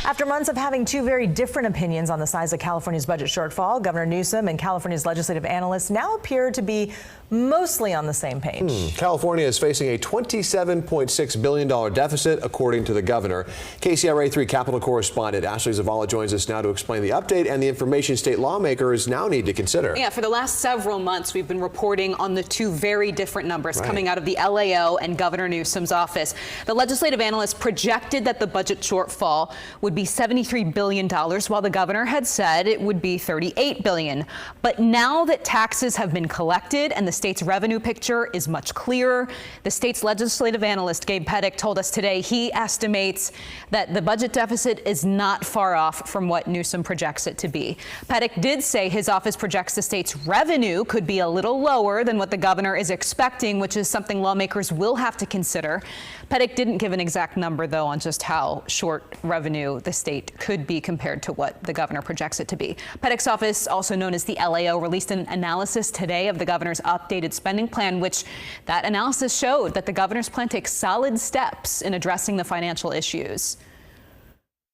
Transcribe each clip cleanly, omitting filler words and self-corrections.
After months of having two very different opinions on the size of California's budget shortfall, Governor Newsom and California's legislative analysts now appear to be mostly on the same page. California is facing a $27.6 billion deficit, according to the governor. KCRA 3 Capitol correspondent Ashley Zavala joins us now to explain the update and the information state lawmakers now need to consider. Yeah, for the last several months, we've been reporting on the two very different numbers coming out of the LAO and Governor Newsom's office. The legislative analysts projected that the budget shortfall would be $73 billion, while the governor had said it would be $38 billion. But now that taxes have been collected and the state's revenue picture is much clearer, the state's legislative analyst Gabe Pettick told us today he estimates that the budget deficit is not far off from what Newsom projects it to be. Pettick did say his office projects the state's revenue could be a little lower than what the governor is expecting, which is something lawmakers will have to consider. Pettick didn't give an exact number, though, on just how short revenue the state could be compared to what the governor projects it to be. Pettick's office, also known as the LAO, released an analysis today of the governor's updated spending plan, which that analysis showed that the governor's plan takes solid steps in addressing the financial issues.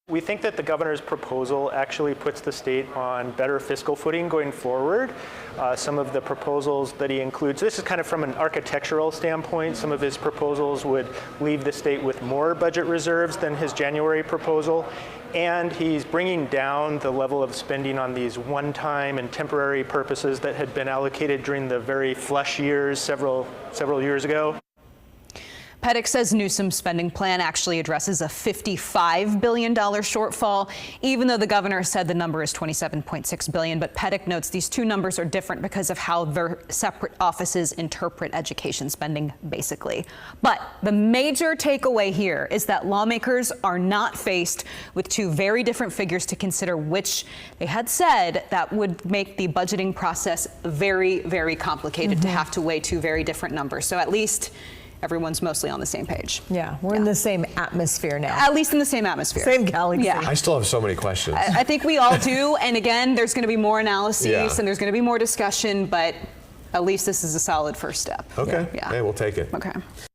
We think that the governor's proposal actually puts the state on better fiscal footing going forward. Some of the proposals that he includes, this is kind of from an architectural standpoint, some of his proposals would leave the state with more budget reserves than his January proposal. And he's bringing down the level of spending on these one-time and temporary purposes that had been allocated during the very flush years several years ago. Pettick says Newsom's spending plan actually addresses a $55 billion shortfall, even though the governor said the number is $27.6 billion. But Pettick notes these two numbers are different because of how their separate offices interpret education spending, basically. But the major takeaway here is that lawmakers are not faced with two very different figures to consider, which they had said that would make the budgeting process very, very complicated to have to weigh two very different numbers. So at least everyone's mostly on the same page. Yeah, we're in the same atmosphere now. At least in the same atmosphere. Same galaxy. Yeah. I still have so many questions. I think we all do. And again, there's going to be more analyses and there's going to be more discussion, but at least this is a solid first step. Okay. Yeah. Hey, we'll take it. Okay.